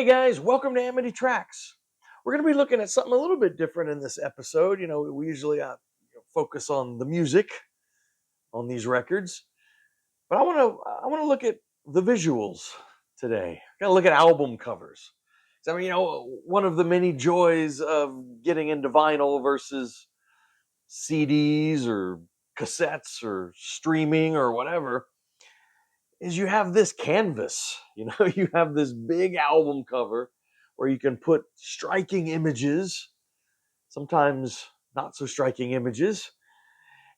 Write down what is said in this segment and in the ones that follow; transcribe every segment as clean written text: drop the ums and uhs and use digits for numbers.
Hey guys, welcome to Amity Tracks. We're going to be looking at something a little bit different in this episode. We usually focus on the music on these records, but I want to look at the visuals today. Got to look at album covers. 'Cause, one of the many joys of getting into vinyl versus CDs or cassettes or streaming or whatever is you have this canvas. You have this big album cover where you can put striking images, sometimes not so striking images,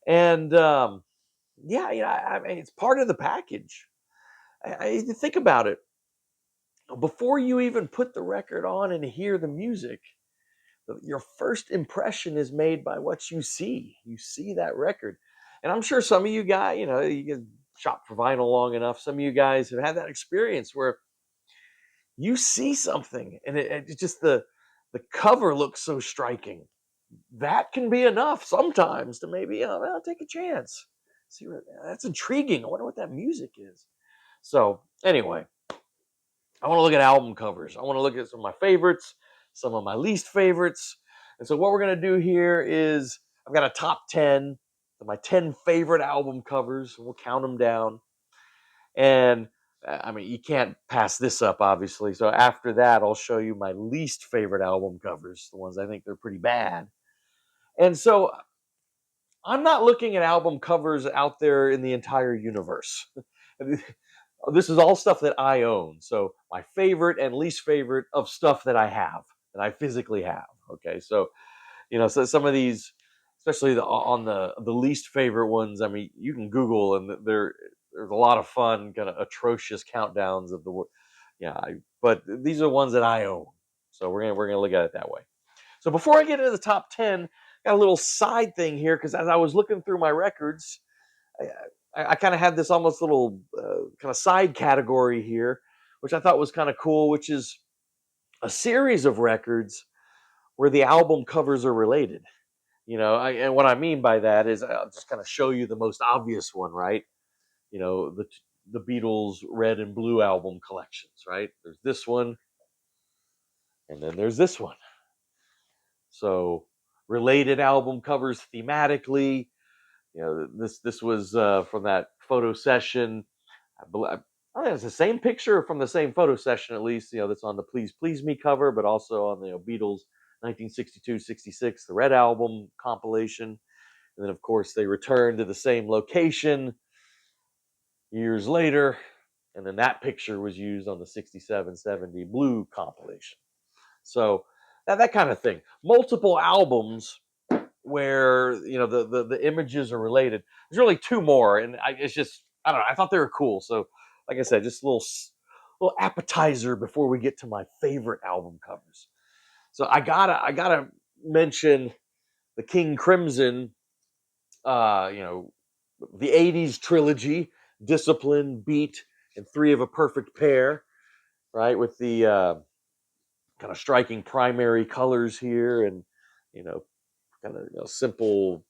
and I mean it's part of the package. Think about it. Before you even put the record on and hear the music, your first impression is made by what you see. You see that record, and I'm sure some of you guys, you get shop for vinyl long enough. Some of you guys have had that experience where you see something and it just the cover looks so striking. That can be enough sometimes to maybe, I'll take a chance. See what that's intriguing. I wonder what that music is. So anyway, I want to look at album covers. I want to look at some of my favorites, some of my least favorites. And so what we're going to do here is I've got a top 10 of my 10 favorite album covers. We'll count them down. And I mean, you can't pass this up, obviously. So after that, I'll show you my least favorite album covers, the ones I think they're pretty bad. And so I'm not looking at album covers out there in the entire universe. This is all stuff that I own. So my favorite and least favorite of stuff that I have, that I physically have. Okay, so so some of these, especially on the least favorite ones. I mean, you can Google and there's a lot of fun, kind of atrocious countdowns of the but these are ones that I own. So we're gonna look at it that way. So before I get into the top 10, got a little side thing here because as I was looking through my records, I kind of had this almost little kind of side category here, which I thought was kind of cool, which is a series of records where the album covers are related. And what I mean by that is I'll just kind of show you the most obvious one, right? The Beatles Red and Blue album collections, right? There's this one, and then there's this one. So related album covers thematically. This was from that photo session. I think it's the same picture from the same photo session, at least. That's on the Please Please Me cover, but also on the Beatles 1962-66, the Red Album compilation. And then, of course, they returned to the same location years later. And then that picture was used on the 67-70 Blue compilation. So that kind of thing. Multiple albums where the images are related. There's really two more, and it's just I don't know. I thought they were cool. So, like I said, just a little appetizer before we get to my favorite album covers. So I gotta mention the King Crimson, the '80s trilogy, Discipline, Beat, and Three of a Perfect Pair, right? With the kind of striking primary colors here, and you know, kind of simple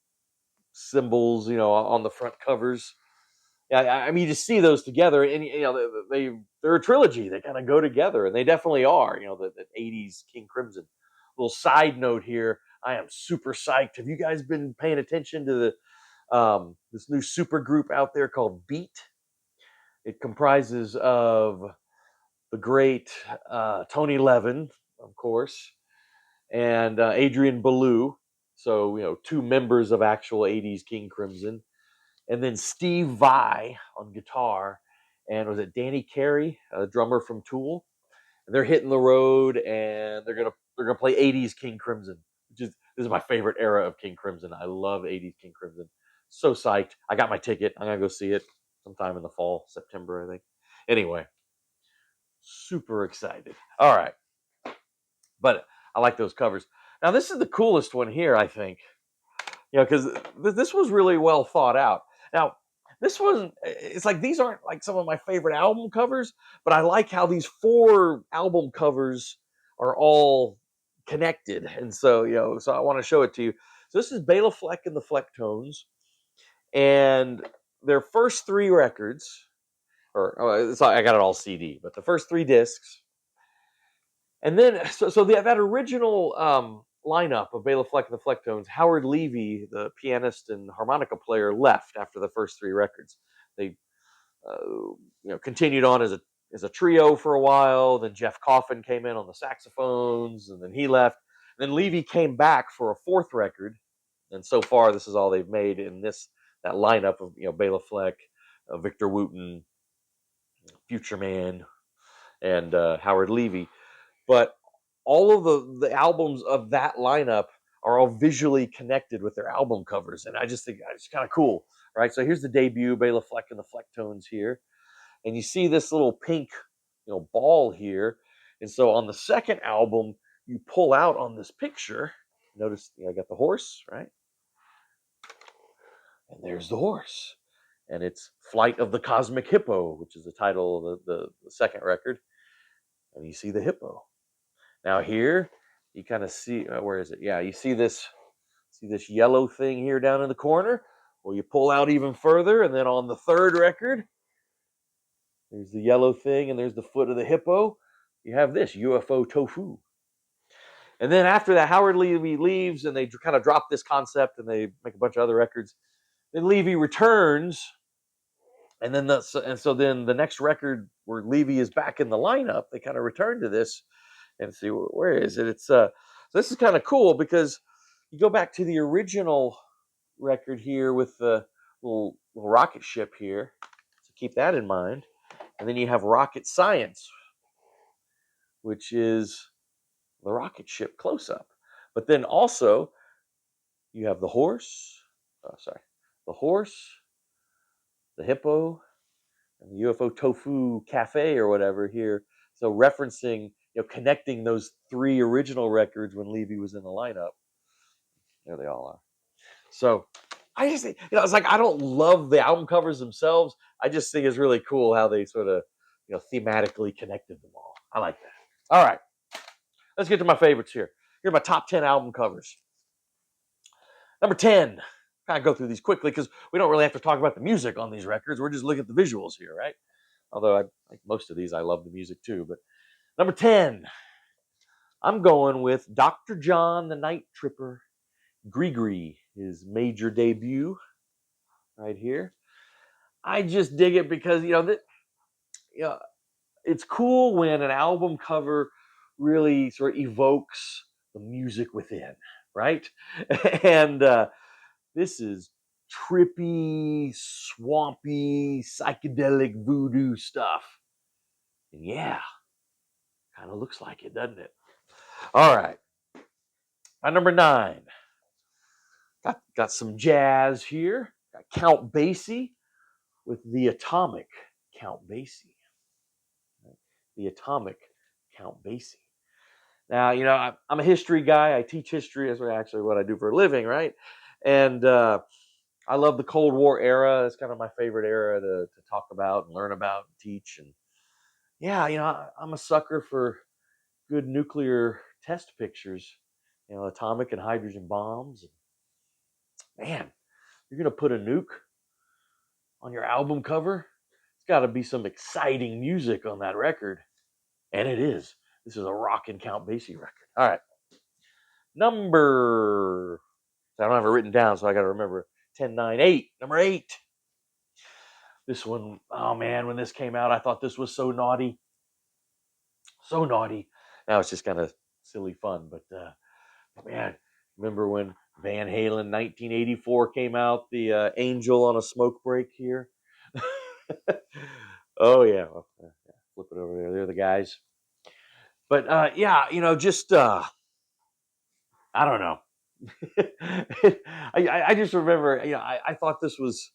symbols, on the front covers. Yeah, I mean, you just see those together, and they're a trilogy. They kind of go together, and they definitely are. The '80s King Crimson. Little side note here: I am super psyched. Have you guys been paying attention to this new super group out there called Beat? It comprises of the great Tony Levin, of course, and Adrian Belew. So two members of actual '80s King Crimson, and then Steve Vai on guitar, and was it Danny Carey, a drummer from Tool? And they're hitting the road, and they're gonna play '80s King Crimson, which is this is my favorite era of King Crimson. I love '80s King Crimson. So psyched! I got my ticket. I'm gonna go see it sometime in the fall, September, I think. Anyway, super excited. All right, but I like those covers. Now this is the coolest one here, I think. Because this was really well thought out. Now, this wasn't, it's like these aren't like some of my favorite album covers, but I like how these four album covers are all connected. And so, so I want to show it to you. So this is Bela Fleck and the Flecktones, and their first three records, I got it all CD, but the first three discs, And then, that original lineup of Bela Fleck and the Flecktones, Howard Levy, the pianist and harmonica player, left after the first three records. They continued on as a trio for a while. Then Jeff Coffin came in on the saxophones, and then he left. And then Levy came back for a fourth record, and so far this is all they've made in that lineup of Bela Fleck, Victor Wooten, Future Man, and Howard Levy. But all of the albums of that lineup are all visually connected with their album covers, and I just think it's kind of cool, right? So here's the debut, Bela Fleck and the Flecktones here, and you see this little pink, ball here, and so on the second album, you pull out on this picture. Notice, I got the horse, right? And there's the horse, and it's "Flight of the Cosmic Hippo," which is the title of the second record, and you see the hippo. Now here, you kind of see, where is it? Yeah, you see this yellow thing here down in the corner. Well, you pull out even further, and then on the third record, there's the yellow thing, and there's the foot of the hippo. You have this UFO tofu. And then after that, Howard Levy leaves, and they kind of drop this concept, and they make a bunch of other records. Then Levy returns, and then so then the next record where Levy is back in the lineup, they kind of return to this and see, where is it. It's so this is kind of cool because you go back to the original record here with the little rocket ship here, so keep that in mind. And then you have Rocket Science, which is the rocket ship close up. But then also you have the horse, the horse, the hippo, and the UFO tofu cafe or whatever here. So referencing, connecting those three original records when Levy was in the lineup. There they all are. So I just think, it's like, I don't love the album covers themselves. I just think it's really cool how they sort of, thematically connected them all. I like that. All right. Let's get to my favorites here. Here are my top 10 album covers. Number 10. Kind of go through these quickly because we don't really have to talk about the music on these records. We're just looking at the visuals here, right? Although like most of these, I love the music too. But number 10, I'm going with Dr. John the Night Tripper, Grigri, his major debut right here. I just dig it because, it's cool when an album cover really sort of evokes the music within, right? And this is trippy, swampy, psychedelic voodoo stuff. And yeah, kind of looks like it, doesn't it? All right. My number 9. Got some jazz here. Got Count Basie with the Atomic Count Basie. The Atomic Count Basie. Now, I'm a history guy. I teach history. That's actually what I do for a living, right? And I love the Cold War era. It's kind of my favorite era to talk about and learn about and teach. And yeah, I'm a sucker for good nuclear test pictures, atomic and hydrogen bombs. Man, you're going to put a nuke on your album cover? It's got to be some exciting music on that record. And it is. This is a rockin' Count Basie record. All right. Number, I don't have it written down, so I got to remember. 10, 9, 8. Number 8. This one, oh man, when this came out, I thought this was so naughty. So naughty. Now it's just kind of silly fun. But man, remember when Van Halen 1984 came out, the Angel on a Smoke Break here? Oh, yeah. Well, flip it over there. They're the guys. But yeah, just, I don't know. I just remember, I thought this was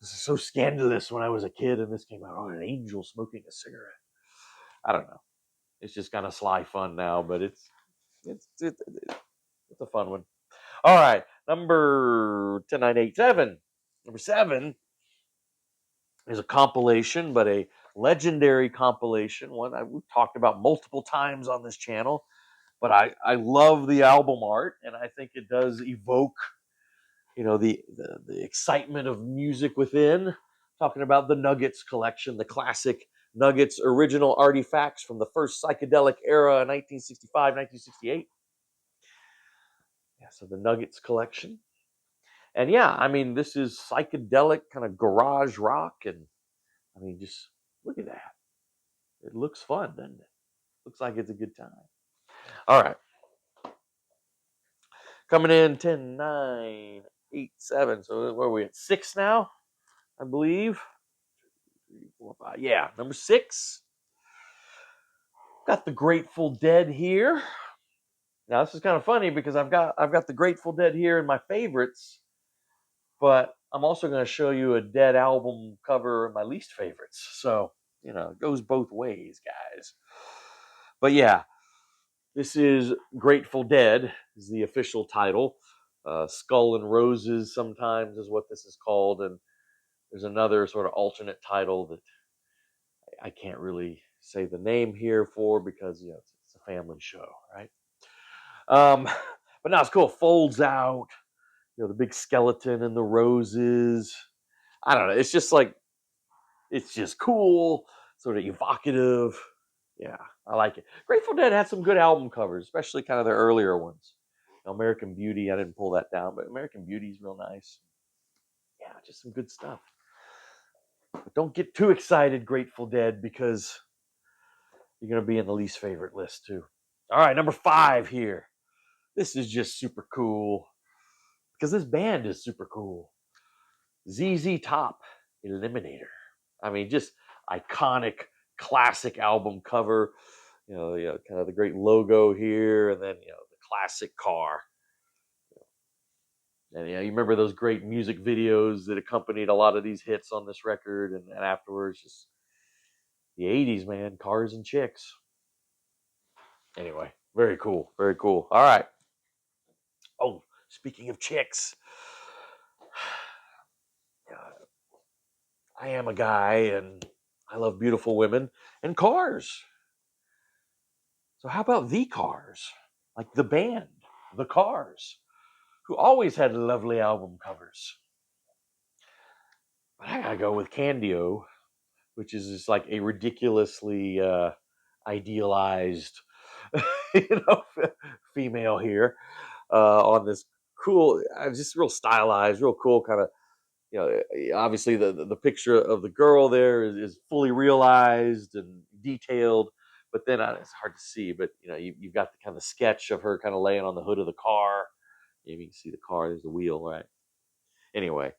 so scandalous when I was a kid, and this came out on an angel smoking a cigarette. I don't know. It's just kind of sly fun now, but it's a fun one. All right, number 10, 9, 8, 7. Number 7 is a compilation, but a legendary compilation, one we've talked about multiple times on this channel. But I love the album art, and I think it does evoke, the excitement of music within. Talking about the Nuggets collection, the classic Nuggets original artifacts from the first psychedelic era in 1965, 1968. Yeah, so the Nuggets collection. And yeah, I mean, this is psychedelic kind of garage rock. And I mean, just look at that. It looks fun, doesn't it? Looks like it's a good time. All right. Coming in 10, 9, 8, 7. So where are we at? 6 now, I believe. 3, 4, 5. Yeah, number 6. Got the Grateful Dead here. Now this is kind of funny because I've got the Grateful Dead here in my favorites, but I'm also going to show you a Dead album cover of my least favorites. So, it goes both ways, guys. But yeah, this is Grateful Dead is the official title. Skull and Roses sometimes is what this is called, and there's another sort of alternate title that I can't really say the name here for because it's a family show, right? But now it's cool. Folds out, the big skeleton and the roses. I don't know. It's just like it's just cool, sort of evocative. Yeah, I like it. Grateful Dead had some good album covers, especially kind of their earlier ones. American Beauty, I didn't pull that down, but American Beauty is real nice. Yeah, just some good stuff. But don't get too excited, Grateful Dead, because you're going to be in the least favorite list too. All right, number 5 here. This is just super cool because this band is super cool. ZZ Top, Eliminator. I mean, just iconic, classic album cover. Kind of the great logo here, and then the classic car. And you remember those great music videos that accompanied a lot of these hits on this record, and afterwards, just the '80s, man, cars and chicks. Anyway, very cool, very cool. All right. Oh, speaking of chicks, I am a guy, and I love beautiful women and cars. So how about the Cars? Like the band, the Cars, who always had lovely album covers. But I gotta go with Candio, which is just like a ridiculously idealized, you know, female here on this cool, just real stylized, real cool kind of. Obviously the picture of the girl there is fully realized and detailed, but then it's hard to see. But you've got the kind of sketch of her kind of laying on the hood of the car. Maybe you can see the car. There's the wheel, right? Anyway,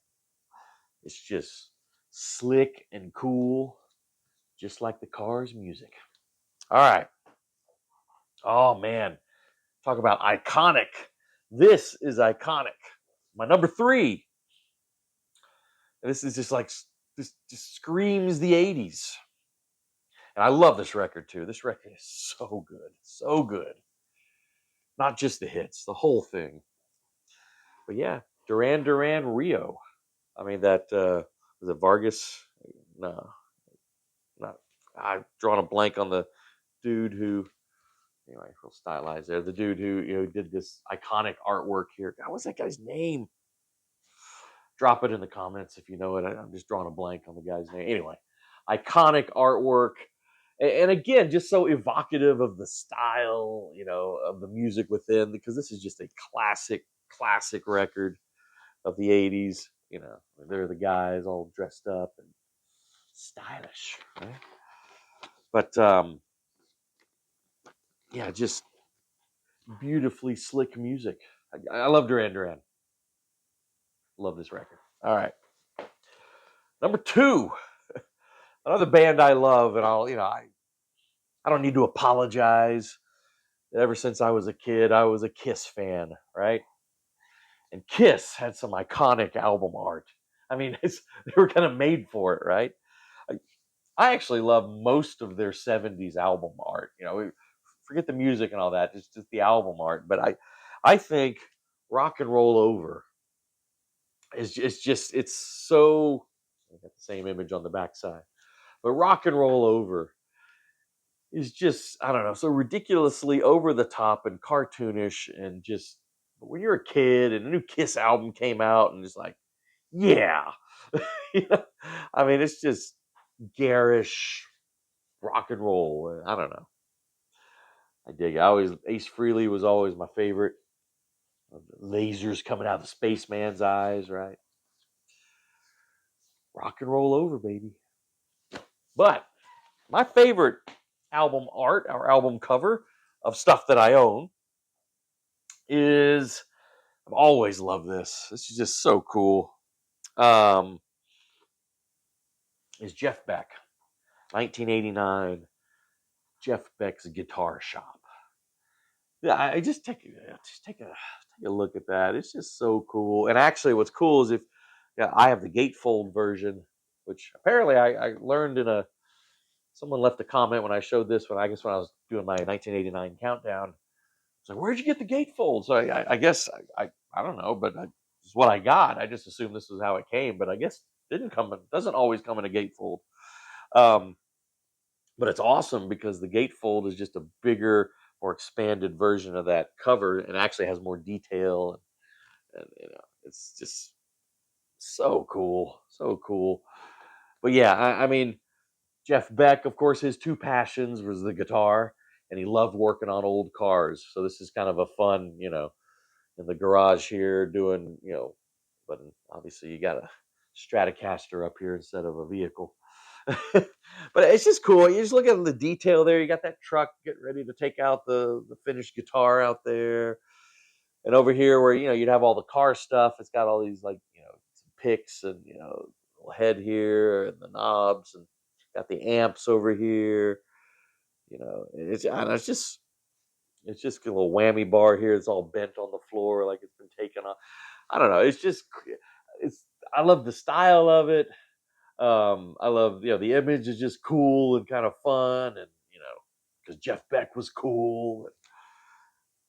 it's just slick and cool, just like the Cars music. All right. Oh man, talk about iconic. This is iconic. My number 3. And this is just like this just screams the '80s. And I love this record too. This record is so good. So good. Not just the hits, the whole thing. But yeah, Duran Duran Rio. I mean that was it Vargas? No, not I've drawn a blank on the dude who anyway, real stylized there. The dude who did this iconic artwork here. God, what's that guy's name? Drop it in the comments if you know it. I'm just drawing a blank on the guy's name. Anyway, iconic artwork. And again, just so evocative of the style, of the music within, because this is just a classic record of the '80s. They're the guys all dressed up and stylish, right? But yeah, just beautifully slick music. I love Duran Duran. Love this record. All right, number 2, another band I love, and I don't need to apologize. Ever since I was a kid, I was a Kiss fan, right? And Kiss had some iconic album art. I mean, they were kind of made for it, right? I, I actually love most of their '70s album art. Forget the music and all that, just the album art. But I think Rock and Roll Over it's so. I got the same image on the backside, but Rock and Roll Over is just I don't know, so ridiculously over the top and cartoonish and just when you're a kid and a new Kiss album came out and just like, yeah. You know? I mean, it's just garish, rock and roll. I don't know. I dig it. I always Ace Frehley was always my favorite. Lasers coming out of the spaceman's eyes, right? Rock and roll over, baby. But my favorite album art or album cover of stuff that I own is I've always loved this. This is just so cool. Um, is Jeff Beck, 1989, Jeff Beck's Guitar Shop. Yeah, I just take a look at that. It's just so cool. And actually, what's cool is if I have the gatefold version, which apparently I learned in a someone left a comment when I showed this when I was doing my 1989 countdown. It's like, where'd you get the gatefold? So I guess I don't know, but it's what I got. I just assumed this was how it came, but I guess it doesn't always come in a gatefold. Um, but it's awesome because the gatefold is just a bigger, more expanded version of that cover, and actually has more detail, and it's just so cool, so cool. But yeah, I mean, Jeff Beck, of course, his two passions was the guitar, and he loved working on old cars. So this is kind of a fun, in the garage here doing, but obviously you got a Stratocaster up here instead of a vehicle. But it's just cool. You just look at the detail there. You got that truck getting ready to take out the finished guitar out there. And over here where, you'd have all the car stuff, it's got all these like, some picks and, little head here and the knobs, and got the amps over here. It's just a little whammy bar here. It's all bent on the floor like it's been taken off. I don't know. It's I love the style of it. I love, the image is just cool and kind of fun, and because Jeff Beck was cool.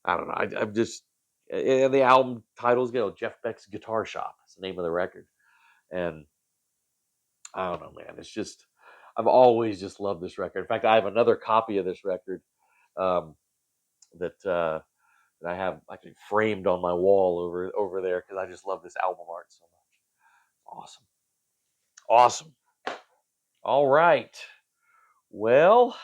I don't know. I'm just, and the album titles, Jeff Beck's Guitar Shop. It's the name of the record, and I don't know, man. It's just I've always just loved this record. In fact, I have another copy of this record um, that I have actually framed on my wall over there because I just love this album art so much. Awesome, awesome. All right. Well,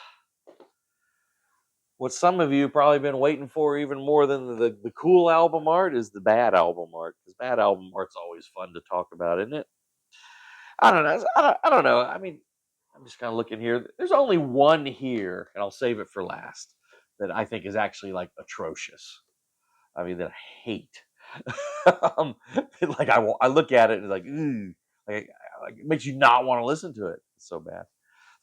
what some of you probably been waiting for even more than the cool album art is the bad album art, because bad album art's always fun to talk about, isn't it? I don't know. I don't know. I mean, I'm just kind of looking here. There's only one here, and I'll save it for last, that I think is actually like atrocious. I mean, that I hate. um, like I look at it and it's like, ooh, like it makes you not want to listen to it. It's so bad.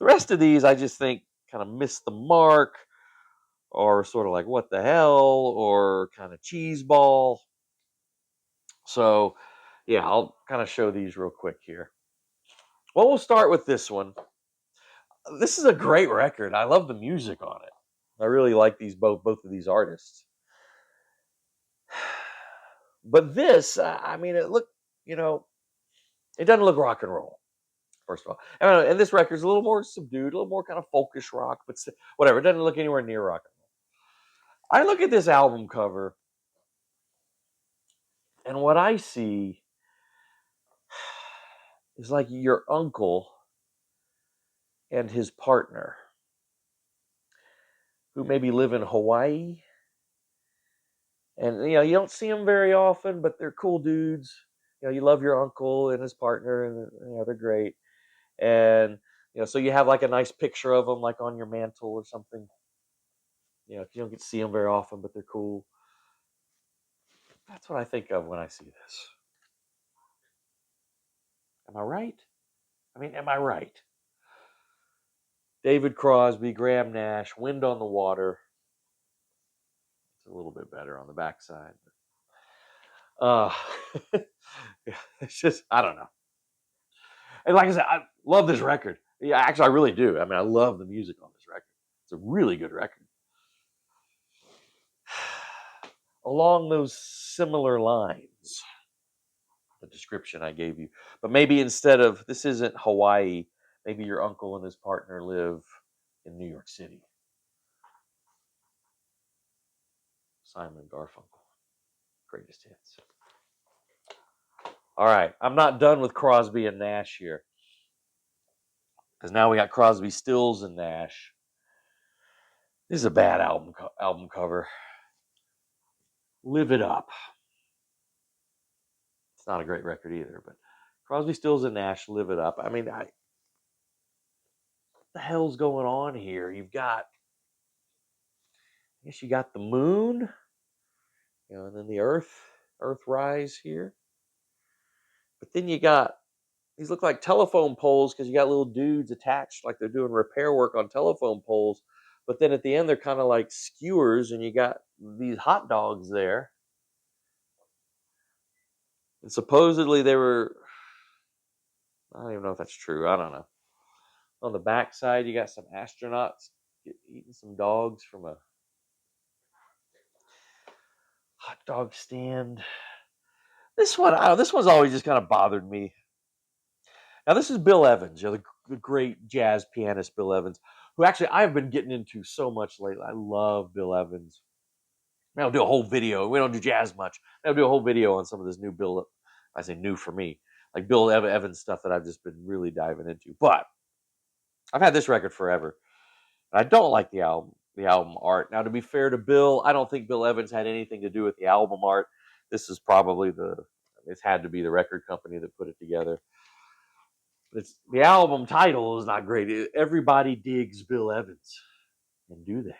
The rest of these, I just think, kind of miss the mark, or sort of like what the hell, or kind of cheese ball. So, yeah, I'll kind of show these real quick here. Well, we'll start with this one. This is a great record. I love the music on it. I really like both of these artists. But this, I mean, it doesn't look rock and roll. First of all, and this record's a little more subdued, a little more kind of folkish rock, but whatever. It doesn't look anywhere near rock and roll. I look at this album cover, and what I see is like your uncle and his partner, who maybe live in Hawaii, and you don't see them very often, but they're cool dudes. You love your uncle and his partner, and they're great. And so you have like a nice picture of them, like on your mantle or something. You don't get to see them very often, but they're cool. That's what I think of when I see this. Am I right? I mean, am I right? David Crosby, Graham Nash, Wind on the Water. It's a little bit better on the backside. Uh, it's just, I don't know. And like I said, I love this record. Yeah, actually, I really do. I mean, I love the music on this record. It's a really good record. Along those similar lines, the description I gave you. But maybe instead of, this isn't Hawaii, maybe your uncle and his partner live in New York City. Simon Garfunkel, greatest hits. All right, I'm not done with Crosby and Nash here. because now we got Crosby, Stills, and Nash. This is a bad album cover. Live It Up. It's not a great record either, but Crosby, Stills, and Nash, Live It Up. I mean, what the hell's going on here? I guess you got the moon, and then the Earthrise here. But then you got, these look like telephone poles because you got little dudes attached like they're doing repair work on telephone poles. But then at the end, they're kind of like skewers, and you got these hot dogs there. And supposedly they were, I don't even know if that's true. I don't know. On the back side, you got some astronauts eating some dogs from a hot dog stand. This one's always just kind of bothered me. Now, this is Bill Evans, the great jazz pianist Bill Evans, who actually I've been getting into so much lately. I love Bill Evans. Maybe I'll do a whole video. We don't do jazz much. I'll do a whole video on some of this new Bill. I say new for me, like Bill Evans stuff that I've just been really diving into. But I've had this record forever, and I don't like the album art. Now, to be fair to Bill, I don't think Bill Evans had anything to do with the album art. This is probably it's had to be the record company that put it together. The album title is not great. Everybody digs Bill Evans, and do they?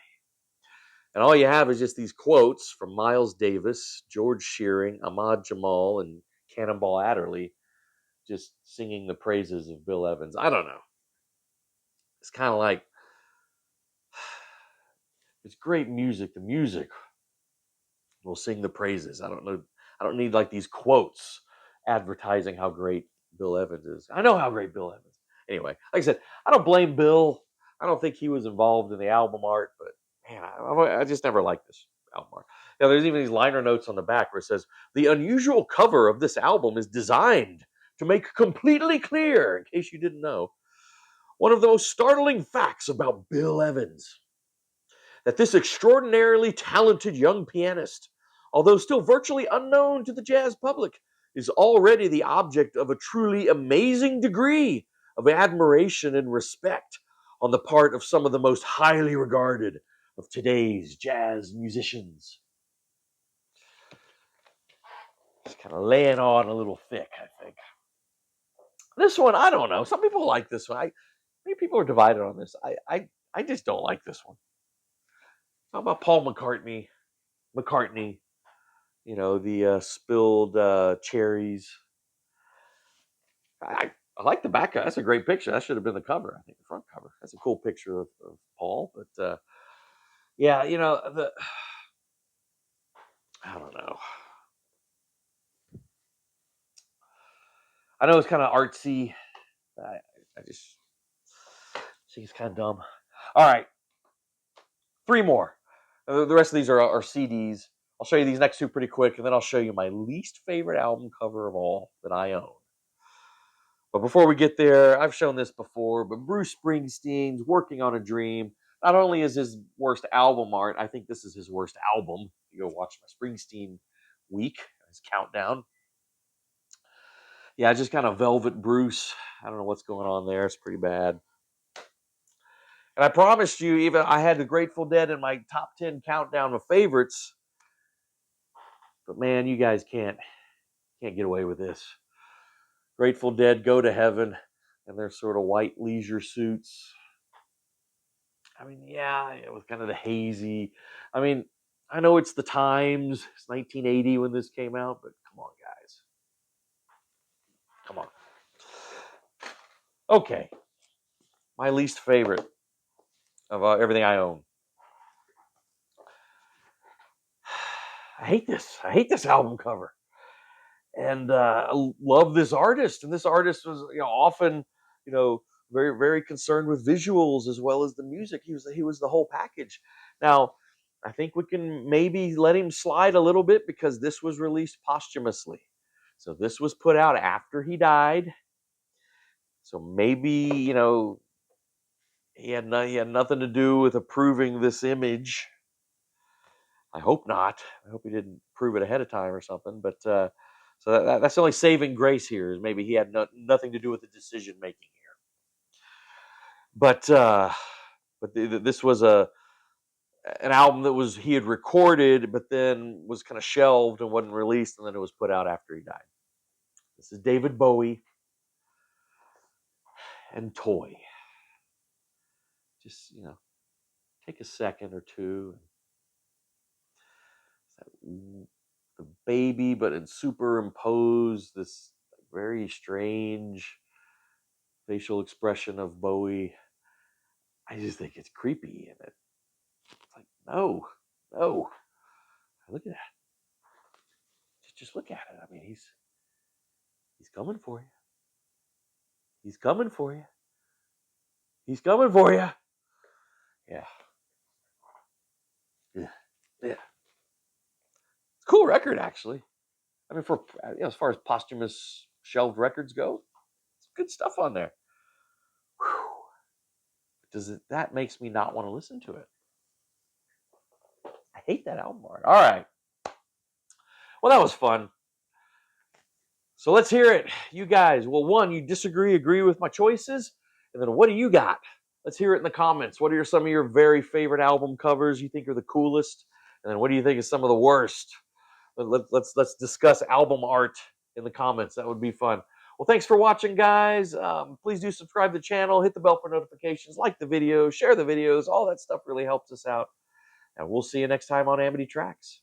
And all you have is just these quotes from Miles Davis, George Shearing, Ahmad Jamal, and Cannonball Adderley, just singing the praises of Bill Evans. I don't know. It's kind of like, it's great music. The music will sing the praises. I don't know. I don't need like these quotes advertising how great Bill Evans is. I know how great Bill Evans is. Anyway, like I said, I don't blame Bill. I don't think he was involved in the album art, but man, I just never liked this album art. Now, there's even these liner notes on the back where it says, the unusual cover of this album is designed to make completely clear, in case you didn't know, one of the most startling facts about Bill Evans. That this extraordinarily talented young pianist, although still virtually unknown to the jazz public, is already the object of a truly amazing degree of admiration and respect on the part of some of the most highly regarded of today's jazz musicians. Just kind of laying on a little thick, I think. This one, I don't know. Some people like this one. Many people are divided on this. I just don't like this one. How about Paul McCartney? The spilled cherries. I like the back. That's a great picture. That should have been the cover. I think the front cover. That's a cool picture of Paul. But yeah, I don't know. I know it's kind of artsy. I just think it's kind of dumb. All right, 3 more. The rest of these are CDs. I'll show you these next 2 pretty quick, and then I'll show you my least favorite album cover of all that I own. But before we get there, I've shown this before, but Bruce Springsteen's Working on a Dream not only is his worst album art, I think this is his worst album. You go watch my Springsteen week, his countdown. Yeah, just kind of Velvet Bruce. I don't know what's going on there. It's pretty bad. And I promised you, even I had the Grateful Dead in my top 10 countdown of favorites. But man, you guys can't get away with this. Grateful Dead Go to Heaven in their sort of white leisure suits. I mean, yeah, it was kind of the hazy. I mean, I know it's the times. It's 1980 when this came out, but come on, guys. Come on. Okay. My least favorite of everything I own. I hate this. I hate this album cover. And I love this artist. And this artist was, often, very, very concerned with visuals as well as the music. He was the whole package. Now, I think we can maybe let him slide a little bit because this was released posthumously. So this was put out after he died. So maybe, he had nothing to do with approving this image. I hope not. I hope he didn't prove it ahead of time or something. But so that's the only saving grace here is maybe he had nothing to do with the decision making here. But this was an album that he had recorded, but then was kind of shelved and wasn't released, and then it was put out after he died. This is David Bowie and Toy. Just, take a second or two. The baby, but in superimposed this very strange facial expression of Bowie. I just think it's creepy, and it's like, no. Look at that. Just look at it. I mean, he's coming for you. He's coming for you. He's coming for you. Yeah. Yeah. It's a cool record, actually. I mean, for as far as posthumous shelved records go, it's good stuff on there. Whew. That makes me not want to listen to it. I hate that album art. All right. Well, that was fun. So let's hear it. You guys, well, one, you agree with my choices? And then what do you got? Let's hear it in the comments. What are some of your very favorite album covers you think are the coolest? And then what do you think is some of the worst? Let's discuss album art in the comments. That would be fun. Well, thanks for watching, guys. Please do subscribe to the channel, hit the bell for notifications, like the video, share the videos. All that stuff really helps us out. And we'll see you next time on Amity Tracks.